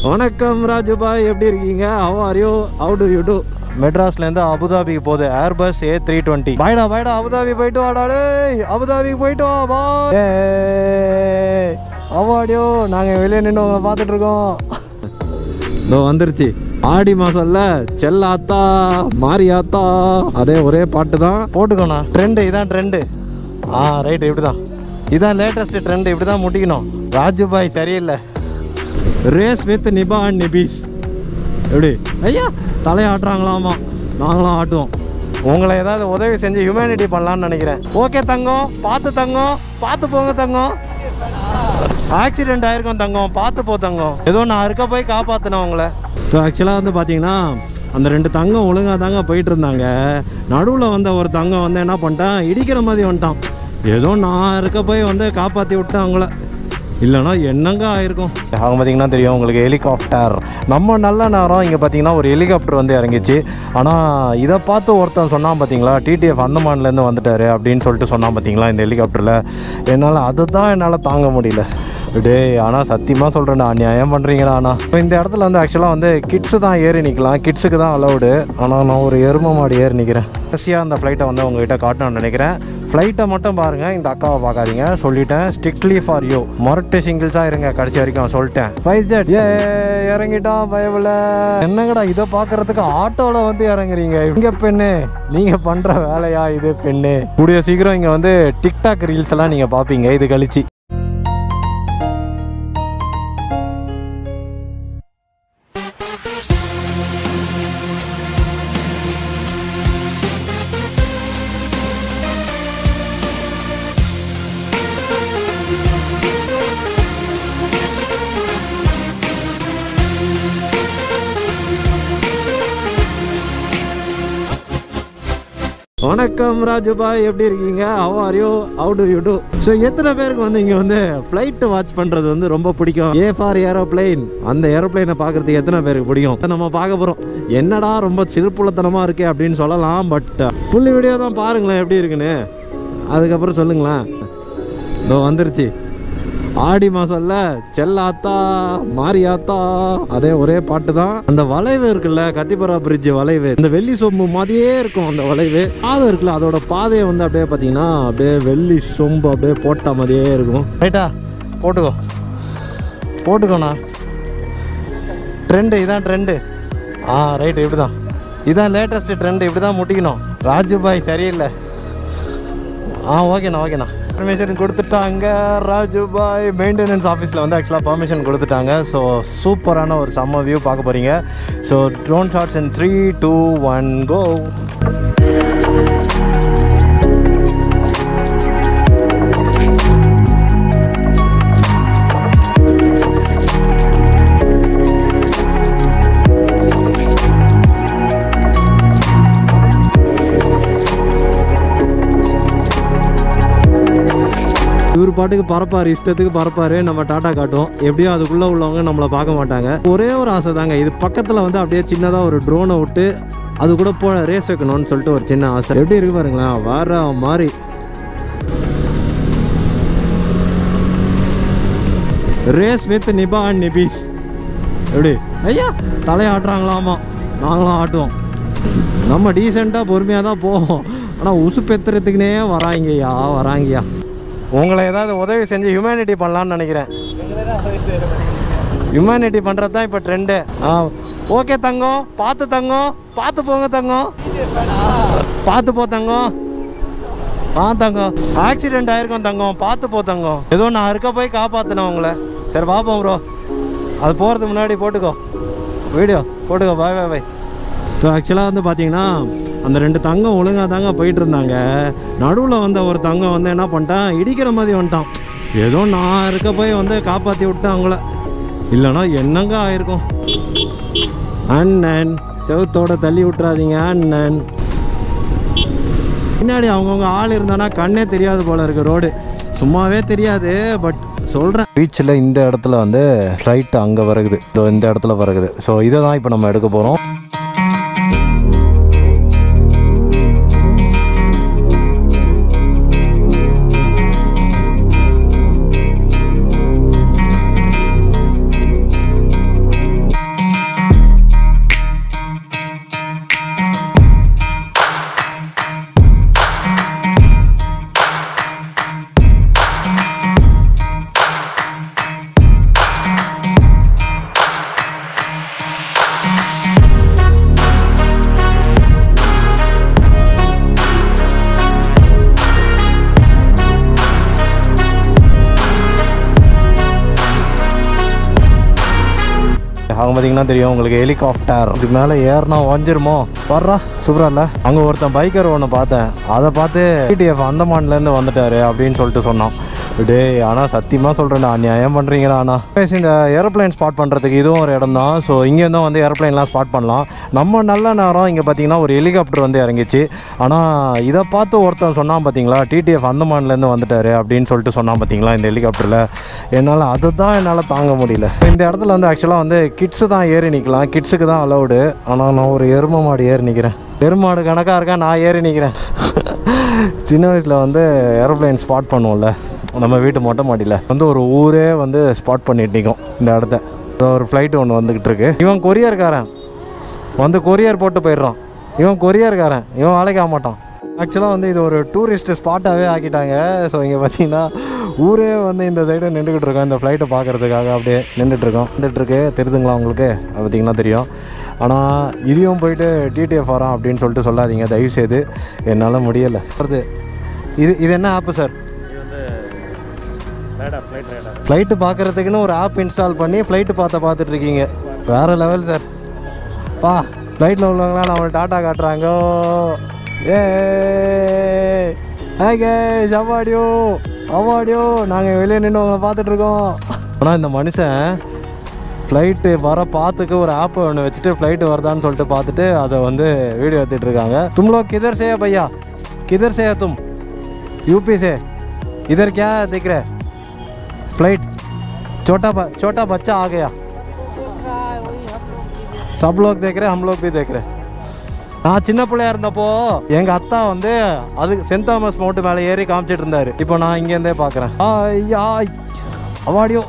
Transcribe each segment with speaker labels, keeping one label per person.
Speaker 1: வணக்கம் ராஜுபாய், எப்படி இருக்கீங்க? How are you? How do you do? மெட்ராஸ்லேருந்து அபுதாபிக்கு போகுது ஏர்பஸ் A320. பாய்டா அபுதாபி போயிட்டு வாடா. அபுதாபிக்கு போயிட்டு வா பாய். அவாடியோ நாங்கள் வெளியே நின்று உங்களை பார்த்துட்ருக்கோம். இதோ வந்துருச்சு ஆடி மாதம்ல செல்லாத்தா மாரியாத்தா, அதே ஒரே பாட்டு தான் போட்டுக்கோண்ணா. ட்ரெண்டு இதான் ட்ரெண்டு. ரைட்டு, இப்படி தான் இதான் லேட்டஸ்ட் ட்ரெண்டு. இப்படி தான் முட்டிக்கணும். ராஜுபாய் சரியில்லை. Race with nibba and nibbis. எப்படி ஐயா தலையை ஆட்டுறாங்களாமா, நாங்களும் ஆட்டுவோம். உங்களை ஏதாவது உதவி செஞ்சு ஹியூமனிட்டி பண்ணலான்னு நினைக்கிறேன். ஓகே தங்கம், பார்த்து தங்கம், பார்த்து போங்க தங்கம். ஆக்சிடென்ட் ஆயிருக்கும் தங்கம், பார்த்து போ தங்கம். ஏதோ நான் இருக்க போய் காப்பாற்றினேன் உங்களை. ஸோ ஆக்சுவலாக வந்து பார்த்தீங்கன்னா அந்த 2 தங்கம் ஒழுங்காக தாங்க போயிட்டு இருந்தாங்க. நடுவில் வந்த ஒரு தங்கம் வந்து என்ன பண்ணிட்டான், இடிக்கிற மாதிரி வந்துட்டான். ஏதோ நான் இருக்க போய் வந்து காப்பாற்றி விட்டேன் அவங்கள, இல்லைனா என்னங்க ஆயிருக்கும். அவங்க பார்த்தீங்கன்னா தெரியும் உங்களுக்கு ஹெலிகாப்டர். நம்ம நல்ல நேரம் இங்கே பார்த்தீங்கன்னா ஒரு ஹெலிகாப்டர் வந்து இறங்கிச்சு. ஆனால் இதை பார்த்து ஒருத்தன் சொன்னான் பார்த்தீங்களா, டிடிஎஃப் அந்தமான்லேருந்து வந்துட்டார் அப்படின்னு சொல்லிட்டு சொன்னான் பார்த்தீங்களா இந்த ஹெலிகாப்டரில். என்னால் அதுதான் என்னால் தாங்க முடியல டே. ஆனால் சத்தியமாக சொல்கிறேன்டா, அநியாயம் பண்ணுறீங்கடா. ஆனால் இப்போ இந்த இடத்துல வந்து ஆக்சுவலாக வந்து கிட்ஸு தான் ஏறி நிற்கலாம், கிட்ஸுக்கு தான் அலௌடு. ஆனால் நான் ஒரு எரும மாடி ஏறி நிற்கிறேன். கடைசியாக அந்த ஃப்ளைட்டை வந்து உங்கள்கிட்ட காட்டணும்னு நினைக்கிறேன். ஃப்ளைட்டை மட்டும் பாருங்கள், இந்த அக்காவை பார்க்காதீங்க, சொல்லிட்டேன். Strictly for you. மொரட்டு சிங்கிள்ஸாக இருங்க கடைசி வரைக்கும் சொல்லிட்டேன். ஃபைவ் ஜெட் இறங்கிட்டான் பயவில். என்னங்கடா இதை பார்க்குறதுக்கு ஆட்டோவில் வந்து இறங்குறீங்க? இங்கே பெண்ணு நீங்கள் பண்ணுற வேலையா இது பெண்ணு? கூடிய சீக்கிரம் இங்கே வந்து டிக்டாக் ரீல்ஸ் எல்லாம் நீங்கள் பார்ப்பீங்க இது கழிச்சு. வணக்கம் ராஜுபாய், எப்படி இருக்கீங்க? How are you? How do you do? So எத்தனை பேருக்கு வந்து இங்கே வந்து ஃப்ளைட்டு வாட்ச் பண்ணுறது வந்து ரொம்ப பிடிக்கும்? A for aeroplane. அந்த ஏரோப்ளைனை பார்க்குறதுக்கு எத்தனை பேருக்கு பிடிக்கும்? நம்ம பார்க்க போகிறோம். என்னடா ரொம்ப சிறுப்புள்ளத்தனமாக இருக்கே அப்படின்னு சொல்லலாம். பட் ஃபுல் வீடியோ தான் பாருங்களேன் எப்படி இருக்குன்னு, அதுக்கப்புறம் சொல்லுங்களேன். இதோ வந்துருச்சு ஆடி மாதம்ல செல்லாத்தா மாரியாத்தா, அதே ஒரே பாட்டு தான். அந்த வளைவு இருக்குல்ல, கத்திபுரா பிரிட்ஜ் வளைவு, இந்த வெள்ளி சொம்பு மாதிரியே இருக்கும் அந்த வளைவு. பாதை இருக்குல்ல, அதோட பாதையை வந்து அப்படியே பார்த்தீங்கன்னா அப்படியே வெள்ளி சொம்பு அப்படியே போட்ட மாதிரியே இருக்கும். ரைட்டா, போட்டுக்கோண்ணா. ட்ரெண்டு இதான் ட்ரெண்டு. ரைட்டு, இப்படி தான் இதான் லேட்டஸ்ட் ட்ரெண்டு. இப்படி தான் முட்டிக்கணும். ராஜுபாய் சரியில்லை. ஓகேண்ணா பர்மிஷன் கொடுத்துட்டாங்க. ராஜுபாய் மெயின்டெனன்ஸ் ஆஃபீஸில் வந்து ஆக்சுவலாக பர்மிஷன் கொடுத்துட்டாங்க. ஸோ சூப்பரான ஒரு செம்ம வியூ பார்க்க போகிறீங்க. ஸோ ட்ரோன் ஷாட்ஸ் இன் 3, 2, 1 கோ. இவர் பாட்டுக்கு பறப்பார், இஷ்டத்துக்கு பறப்பார். நம்ம டாட்டா காட்டுவோம். எப்படியோ அதுக்குள்ளே உள்ளவங்க நம்மளை பார்க்க மாட்டாங்க. ஒரே ஒரு ஆசை தாங்க, இது பக்கத்தில் வந்து அப்படியே சின்னதாக ஒரு ட்ரோனை விட்டு அது கூட ரேஸ் வைக்கணும்னு சொல்லிட்டு ஒரு சின்ன ஆசை. எப்படி இருக்கு பாருங்களேன், வர மாதிரி. Race with nibba and nibbis. எப்படி ஐயா தலையை ஆட்டுறாங்களாமா, நாங்களும் ஆட்டுவோம். நம்ம டீசெண்டாக பொறுமையாக தான் போவோம். ஆனால் உசுப்பெத்துறதுக்குனே வராங்கய்யா. உங்களை ஏதாவது உதவி செஞ்சு ஹியூமனிட்டி பண்ணலான்னு நினைக்கிறேன். ஹியூமனிட்டி பண்ணுறது தான் இப்போ ட்ரெண்டு. ஓகே தங்கம், பார்த்து தங்கம், பார்த்து போங்க தங்கம், பார்த்து போ தங்கம். தங்கம் ஆக்சிடென்ட் ஆயிருக்கும் தங்கம், பார்த்து போ தங்கம். ஏதோ நான் இருக்க போய் காப்பாற்றினேன் உங்களை. சரி பார்ப்போம் ப்ரோ, அது போகிறதுக்கு முன்னாடி போட்டுக்கோ வீடியோ போட்டுக்கோ. பாய். ஸோ ஆக்சுவலாக வந்து பார்த்தீங்கன்னா அந்த 2 தங்கம் ஒழுங்காக தாங்க போயிட்டு இருந்தாங்க. நடுவில் வந்த ஒரு தங்கம் வந்து என்ன பண்ணிட்டான், இடிக்கிற மாதிரி வந்துட்டான். ஏதோ நான் இருக்க போய் வந்து காப்பாற்றி விட்டேன் அவங்கள, இல்லைனா என்னங்க ஆயிருக்கும். அண்ணன் செவத்தோட தள்ளி விட்டுறாதீங்க அண்ணன். பின்னாடி அவங்கவுங்க ஆள் இருந்தானா கண்ணே தெரியாது போல இருக்கு. ரோடு சும்மாவே தெரியாது. பட் சொல்கிறேன், பீச்சில் இந்த இடத்துல வந்து ஃப்ளைட் அங்கே வருகுது, இந்த இடத்துல வருகுது. ஸோ இதை தான் இப்போ நம்ம எடுக்க போகிறோம். அங்கே பார்த்தீங்கன்னா தெரியும் உங்களுக்கு ஹெலிகாப்டர். இது மேலே ஏறினா வஞ்சிருமோ வர்றா சூப்பராக இல்லை. அங்கே ஒருத்தன் பைக்கர் ஒன்று பார்த்தேன், அதை பார்த்து டிடிஎஃப் அந்தமான்லேருந்து வந்துட்டாரு அப்படின்னு சொல்லிட்டு சொன்னான். டே ஆனால் சத்தியமாக சொல்கிறேன், அநியாயம் பண்ணுறீங்களா? ஆனால் இந்த ஏரோப்ளைன் ஸ்பாட் பண்ணுறதுக்கு இதுவும் ஒரு இடம் தான். ஸோ இங்கேருந்தும் வந்து ஏரோப்ளைன்லாம் ஸ்பாட் பண்ணலாம். நம்ம நல்ல நேரம் இங்கே பார்த்தீங்கன்னா ஒரு ஹெலிகாப்டர் வந்து இறங்கிச்சு. ஆனால் இதை பார்த்து ஒருத்தன் சொன்னான் பார்த்தீங்களா, டிடிஎஃப் அந்தமான்லேருந்து வந்துட்டாரு அப்படின்னு சொல்லிட்டு சொன்னான் பார்த்தீங்களா இந்த ஹெலிகாப்டரில். என்னால் அதுதான் என்னால் தாங்க முடியல. இந்த இடத்துல வந்து ஆக்சுவலாக வந்து கிட்ஸு தான் ஏறி நிற்கலாம், கிட்ஸுக்கு தான் அலௌடு. ஆனால் நான் ஒரு எருமை மாடு ஏறி நிற்கிறேன். எருமாடு கணக்காக இருக்கா, நான் ஏறி நிற்கிறேன். சின்ன வயசில் வந்து ஏரோப்ளைன் ஸ்பாட் பண்ணுவோம்ல நம்ம வீட்டு மொட்டை மாடியில் வந்து ஒரு ஊரே வந்து ஸ்பாட் பண்ணிட்டு நிற்கும் இந்த இடத்த. ஒரு ஃப்ளைட்டு ஒன்று வந்துக்கிட்டு இருக்கு. இவன் கொரியர்காரன் வந்து கொரியர் போட்டு போயிடுறான். இவன் கொரியர்காரன், இவன் வேலைக்கு ஆக மாட்டான். ஆக்சுவலாக வந்து இது ஒரு டூரிஸ்ட் ஸ்பாட்டாகவே ஆக்கிட்டாங்க. ஸோ இங்கே பார்த்தீங்கன்னா ஊரே வந்து இந்த சைடு நின்றுக்கிட்டு இருக்கோம், இந்த ஃப்ளைட்டை பார்க்குறதுக்காக அப்படியே நின்றுட்டுருக்கு. தெரியுதுங்களா உங்களுக்கு? பார்த்தீங்கன்னா தெரியும். ஆனால் இதையும் போயிட்டு டிடிஎஃப் வரான் அப்படின்னு சொல்லிட்டு சொல்லாதீங்க தயவுசெய்து, என்னால் முடியலை. இது என்ன ஆப்பு சார்? ஃப்ளைட்டு பார்க்குறதுக்குன்னு ஒரு ஆப் இன்ஸ்டால் பண்ணி ஃப்ளைட்டு பார்த்துட்ருக்கீங்க. வேறு லெவல் சார். ஃப்ளைட்டில் உள்ளவங்களாம் நம்மளை டாட்டா காட்டுறாங்க. அவாடியோ நாங்கள் வெளியே நின்று உங்களை பார்த்துட்ருக்கோம். ஆனால் இந்த மனுஷன் ஃப்ளைட்டு வர பார்த்துக்கு ஒரு ஆப்பை ஒன்று வச்சுட்டு ஃப்ளைட்டு வருதான்னு சொல்லிட்டு பார்த்துட்டு அதை வந்து வீடியோ எடுத்துகிட்டு இருக்காங்க. तुम लोग किधर से है भैया? किधर से है तुम? यूपी से? इधर क्या दिख रहा है? फ्लाइट छोटा बच्चा आ गया. सब लोग देख रहे, हम लोग भी देख रहे. நான் சின்ன பிள்ளையா இருந்தப்போ எங்கள் அத்தா வந்து அது சென்ட் தாமஸ் மவுண்ட் மேலே ஏறி காமிச்சிட்டு இருந்தார். இப்போ நான் இங்கேருந்தே பார்க்குறேன். அவாடியோ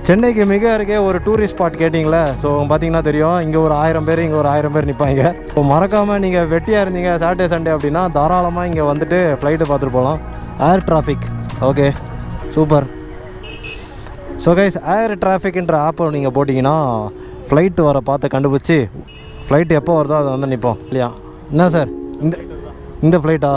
Speaker 1: சென்னைக்கு மிக அருகே ஒரு டூரிஸ்ட் ஸ்பாட் கேட்டிங்களே. ஸோ பார்த்தீங்கன்னா தெரியும், இங்கே ஒரு 1000 பேர், இங்கே ஒரு 1000 பேர் நிற்பாங்க. இப்போ மறக்காமல் நீங்கள் வெட்டியாக இருந்தீங்க சாட்டர்டே சண்டே அப்படின்னா தாராளமாக இங்கே வந்துட்டு ஃப்ளைட்டு பார்த்துட்டு போகலாம். Air traffic okay super. So guys, air டிராஃபிக்ன்ற ஆப்பை நீங்கள் போட்டிங்கன்னா ஃப்ளைட்டு வர பார்த்து கண்டுபிடிச்சி ஃப்ளைட்டு எப்போ வருதோ அதை வந்து நிற்போம் இல்லையா? என்ன சார் இந்த ஃப்ளைட்டா?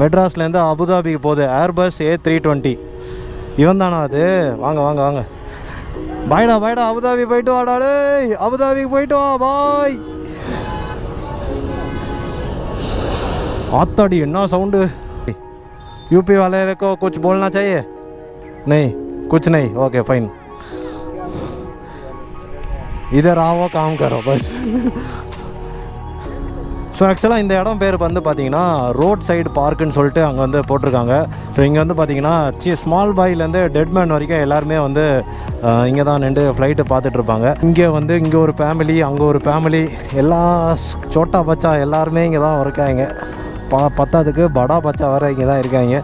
Speaker 1: மெட்ராஸ்லேருந்து அபுதாபிக்கு போகுது, ஏர்பஸ் A320. இவன் தானா அது? வாங்க பாய்டா அபுதாபி போயிட்டு வாடாடே, அபுதாபிக்கு போயிட்டு வா பாய். ஆத்தாடி என்ன சவுண்டு. यूपी वाले को कुछ बोलना चाहिए? नहीं, कुछ नहीं. Okay fine. इधर आओ काम करो बस. ஸோ ஆக்சுவலாக இந்த இடம் பேர் வந்து பார்த்தீங்கன்னா ரோட் சைடு பார்க்குன்னு சொல்லிட்டு அங்கே வந்து போட்டிருக்காங்க. ஸோ இங்கே வந்து பார்த்தீங்கன்னா ஸ்மால் பாய்லேருந்து டெட் மேன் வரைக்கும் எல்லாருமே வந்து இங்கே தான் நின்று ஃப்ளைட்டு பார்த்துட்ருப்பாங்க. இங்கே ஒரு ஃபேமிலி, அங்கே ஒரு ஃபேமிலி, எல்லா சோட்டா பச்சா எல்லாருமே இங்கே தான் இருக்காங்க. பத்தாதுக்கு படா பச்சா வர இங்கே தான் இருக்காங்க.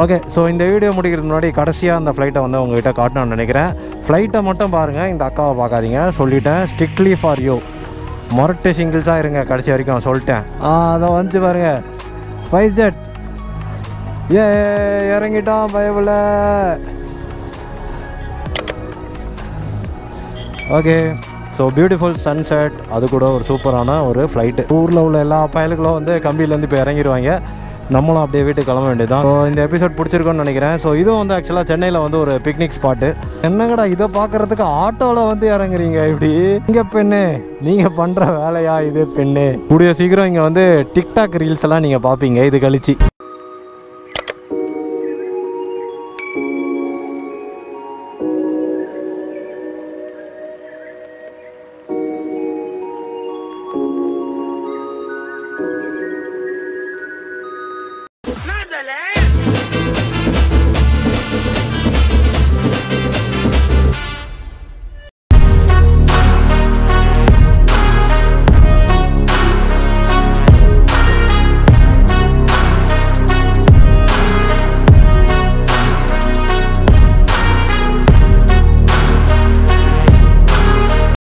Speaker 1: ஓகே, ஸோ இந்த வீடியோ முடிக்கிறதுக்கு முன்னாடி கடைசியாக அந்த ஃப்ளைட்டை வந்து உங்கள்கிட்ட காட்டணும்னு நினைக்கிறேன். ஃப்ளைட்டை மட்டும் பாருங்கள், இந்த அக்காவை பார்க்காதீங்க, சொல்லிட்டேன். Strictly for you. மொரட்டு சிங்கிள்ஸாக இருங்க கடைசி வரைக்கும் சொல்லிட்டேன். அதை வந்துச்சு பாருங்கள், ஸ்பைஸ் ஜெட் இறங்கிட்டான் பயவில். ஓகே, ஸோ பியூட்டிஃபுல் சன்செட், அது கூட ஒரு சூப்பரான ஒரு ஃப்ளைட்டு. ஊரில் உள்ள எல்லா பயலுகளும் வந்து கம்பியிலேருந்து இப்போ இறங்கிடுவாங்க. நம்மளும் அப்படியே வீட்டுக்கு கிளம்ப வேண்டியதான். ஸோ இந்த எபிசோட் பிடிச்சிருக்கோன்னு நினைக்கிறேன். ஸோ இதுவும் வந்து ஆக்சுவலாக சென்னையில் வந்து ஒரு பிக்னிக் ஸ்பாட்டு. என்னங்கடா இதை பார்க்குறதுக்கு ஆட்டோவில் வந்து இறங்குறீங்க இப்படி? இங்கே பெண்ணு நீங்கள் பண்ணுற வேலையா இது பெண்ணு? கூடிய சீக்கிரம் இங்கே வந்து டிக்டாக் ரீல்ஸ் எல்லாம் நீங்கள் பார்ப்பீங்க இது கழிச்சு.